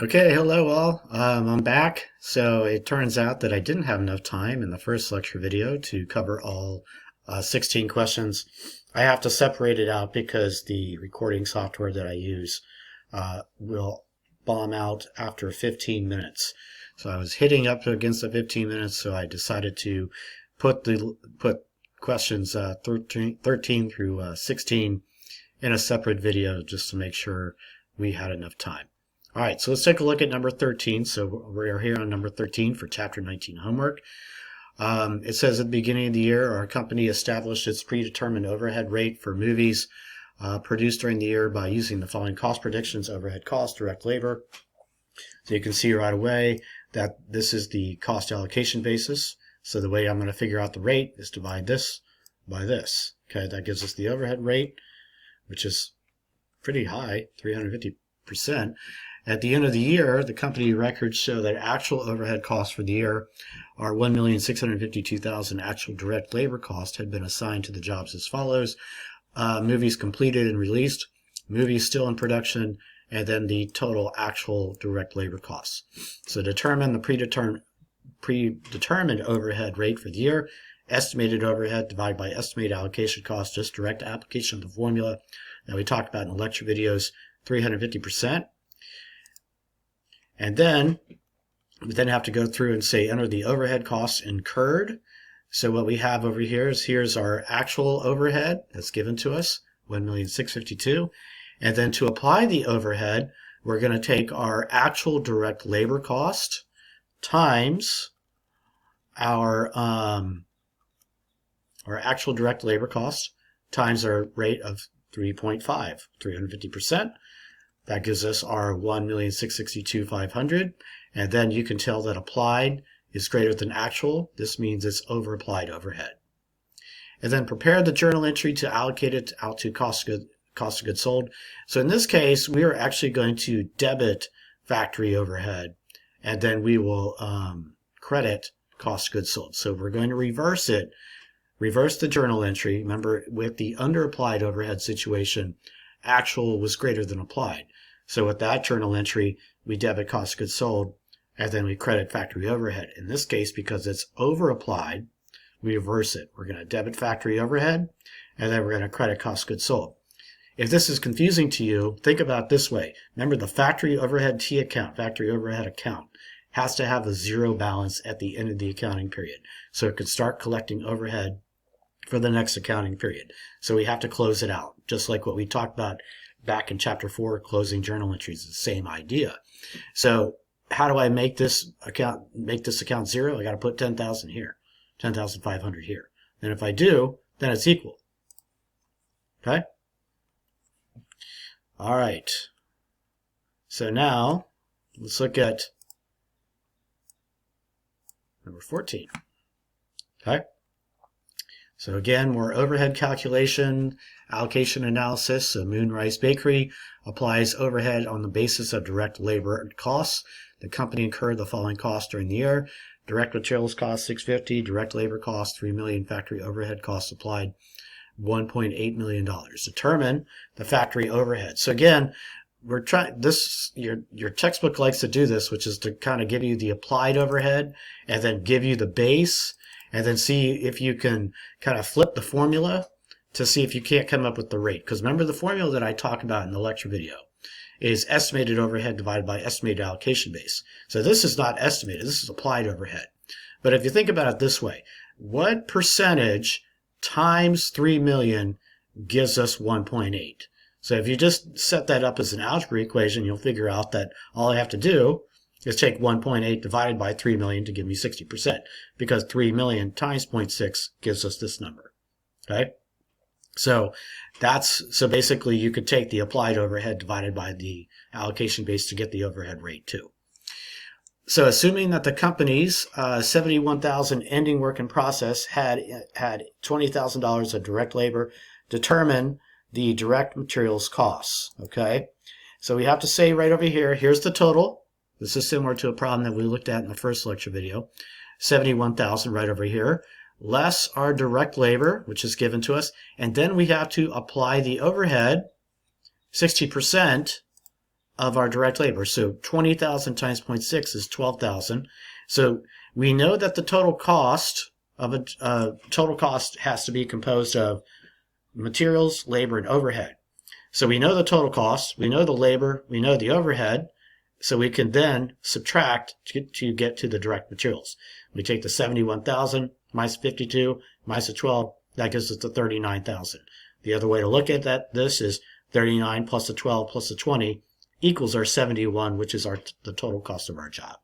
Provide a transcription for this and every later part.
Okay, hello all. I'm back. So it turns out that I didn't have enough time in the first lecture video to cover all 16 questions. I have to separate it out because the recording software that I use will bomb out after 15 minutes. So I was hitting up against the 15 minutes, so I decided to put questions 13 through 16 in a separate video just to make sure we had enough time. All right, so let's take a look at number 13. So we are here on number 13 for Chapter 19 homework. It says at the beginning of the year, our company established its predetermined overhead rate for movies produced during the year by using the following cost predictions: overhead cost, direct labor. So you can see right away that this is the cost allocation basis. So the way I'm going to figure out the rate is divide this by this. Okay, that gives us the overhead rate, which is pretty high, 350%. At the end of the year, the company records show that actual overhead costs for the year are $1,652,000. Actual direct labor cost had been assigned to the jobs as follows: movies completed and released, movies still in production, and then the total actual direct labor costs. So determine the predetermined overhead rate for the year. Estimated overhead divided by estimated allocation cost, just direct application of the formula that we talked about in the lecture videos, 350%. And then we have to go through and say enter the overhead costs incurred. So what we have over here is here's our actual overhead that's given to us, $1,652,000. And then to apply the overhead, we're going to take our actual direct labor cost times our actual direct labor cost times our rate of 3.5, 350%. That gives us our $1,662,500. And then you can tell that applied is greater than actual. This means it's over applied overhead. And then prepare the journal entry to allocate it out to cost of goods sold. So in this case, we are actually going to debit factory overhead, and then we will credit cost of goods sold. So we're going to reverse it, reverse the journal entry. Remember, with the under applied overhead situation, actual was greater than applied. So with that journal entry, we debit cost of goods sold, and then we credit factory overhead. In this case, because it's over applied, we reverse it. We're going to debit factory overhead, and then we're going to credit cost of goods sold. If this is confusing to you, think about it this way. Remember, the factory overhead T account, factory overhead account, has to have a zero balance at the end of the accounting period. So it could start collecting overhead for the next accounting period. So we have to close it out, just like what we talked about back in Chapter 4, closing journal entries. The same idea. So how do I make this account zero? I got to put 10,000 here, 10,500 here. And if I do, then it's equal. Okay? All right. So now let's look at number 14. Okay? So again, more overhead calculation, allocation analysis. So Moonrise Bakery applies overhead on the basis of direct labor costs. The company incurred the following costs during the year: direct materials cost $650,000, direct labor cost $3 million, factory overhead costs applied $1.8 million. Determine the factory overhead. So again, we're trying this. Your textbook likes to do this, which is to kind of give you the applied overhead and then give you the base, and then see if you can kind of flip the formula to see if you can't come up with the rate. Because remember, the formula that I talk about in the lecture video is estimated overhead divided by estimated allocation base. So this is not estimated, this is applied overhead. But if you think about it this way, what percentage times 3 million gives us 1.8? So if you just set that up as an algebra equation, you'll figure out that all I have to do is take 1.8 divided by 3 million to give me 60%, because 3 million times 0.6 gives us this number. Okay? So basically you could take the applied overhead divided by the allocation base to get the overhead rate too. So assuming that the company's 71,000 ending work in process had $20,000 of direct labor, determine the direct materials costs. Okay? So we have to say right over here, here's the total. This is similar to a problem that we looked at in the first lecture video. 71,000 right over here, less our direct labor, which is given to us, and then we have to apply the overhead, 60%, of our direct labor. So 20,000 times 0.6 is 12,000. So we know that the total cost of total cost has to be composed of materials, labor, and overhead. So we know the total cost, we know the labor, we know the overhead, so we can then subtract to get to the direct materials. We take the 71,000 minus 52 minus the 12, that gives us the 39,000. The other way to look at this is 39 plus the 12 plus the 20 equals our 71, which is the total cost of our job.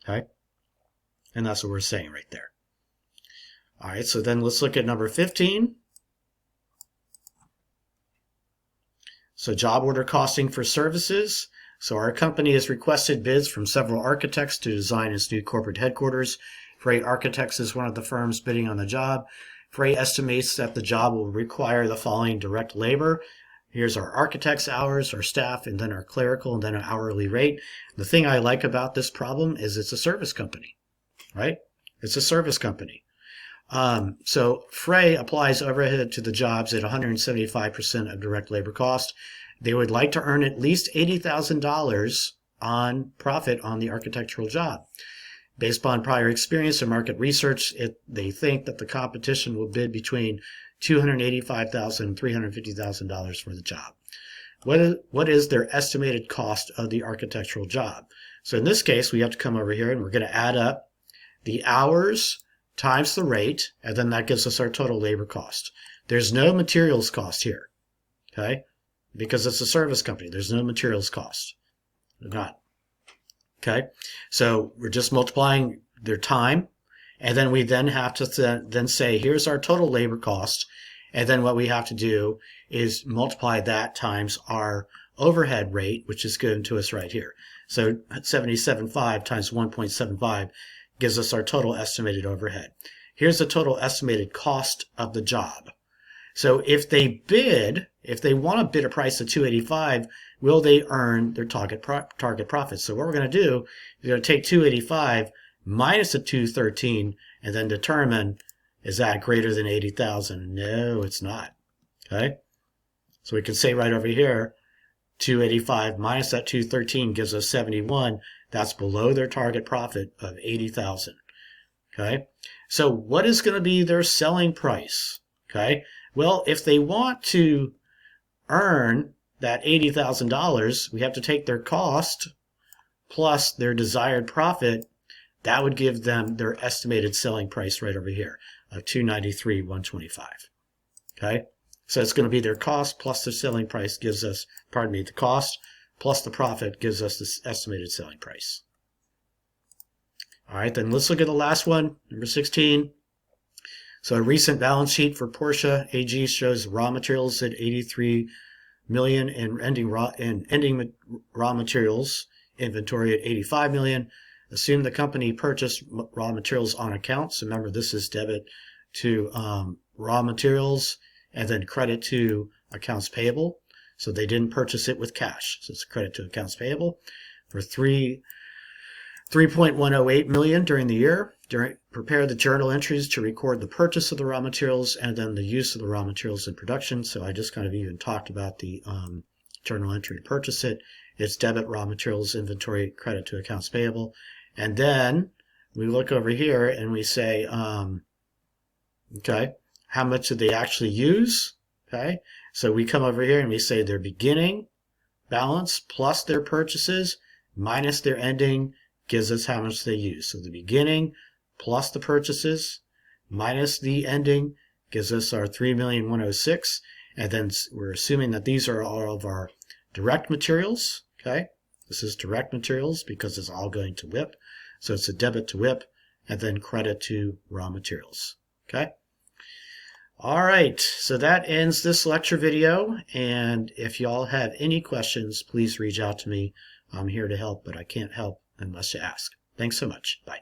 Okay? And that's what we're saying right there. All right, so then let's look at number 15. So job order costing for services. So our company has requested bids from several architects to design its new corporate headquarters. Frey Architects is one of the firms bidding on the job. Frey estimates that the job will require the following direct labor. Here's our architect's hours, our staff, and then our clerical, and then an hourly rate. The thing I like about this problem is it's a service company, right? It's a service company. So Frey applies overhead to the jobs at 175% of direct labor cost. They would like to earn at least $80,000 on profit on the architectural job. Based upon prior experience and market research, they think that the competition will bid between $285,000 and $350,000 for the job. What is their estimated cost of the architectural job? So in this case, we have to come over here and we're going to add up the hours times the rate, and then that gives us our total labor cost. There's no materials cost here, okay? Because it's a service company. There's no materials cost. Not. Okay? So we're just multiplying their time, and then we then have to then say, here's our total labor cost, and then what we have to do is multiply that times our overhead rate, which is given to us right here. So 77.5 times 1.75 gives us our total estimated overhead. Here's the total estimated cost of the job. So if they want to bid a price of $285, will they earn their target profit? So what we're going to do is we're going to take $285 minus the $213 and then determine, is that greater than $80,000? No, it's not. Okay? So we can say right over here, 285 minus that 213 gives us 71. That's below their target profit of 80,000. Okay? So what is going to be their selling price? Okay? Well, if they want to earn that $80,000, we have to take their cost plus their desired profit. That would give them their estimated selling price right over here of $293,125. Okay? So it's going to be their cost plus the selling price gives us, the cost plus the profit gives us this estimated selling price. All right, then let's look at the last one, number 16. So a recent balance sheet for Porsche AG shows raw materials at $83 million and ending raw materials inventory at $85 million. Assume the company purchased raw materials on account. So remember, this is debit to raw materials and then credit to accounts payable. So they didn't purchase it with cash. So it's a credit to accounts payable for $3.108 million during the year. Prepare the journal entries to record the purchase of the raw materials and then the use of the raw materials in production. So I just kind of even talked about the journal entry to purchase it. It's debit raw materials inventory, credit to accounts payable. And then we look over here and we say, okay, how much did they actually use? Okay, so we come over here and we say their beginning balance plus their purchases minus their ending gives us how much they use. So the beginning plus the purchases minus the ending gives us our $3,106,000. And then we're assuming that these are all of our direct materials. Okay, this is direct materials because it's all going to WIP. So it's a debit to WIP and then credit to raw materials. Okay. All right, so that ends this lecture video, and if y'all have any questions, please reach out to me. I'm here to help, but I can't help unless you ask. Thanks so much. Bye.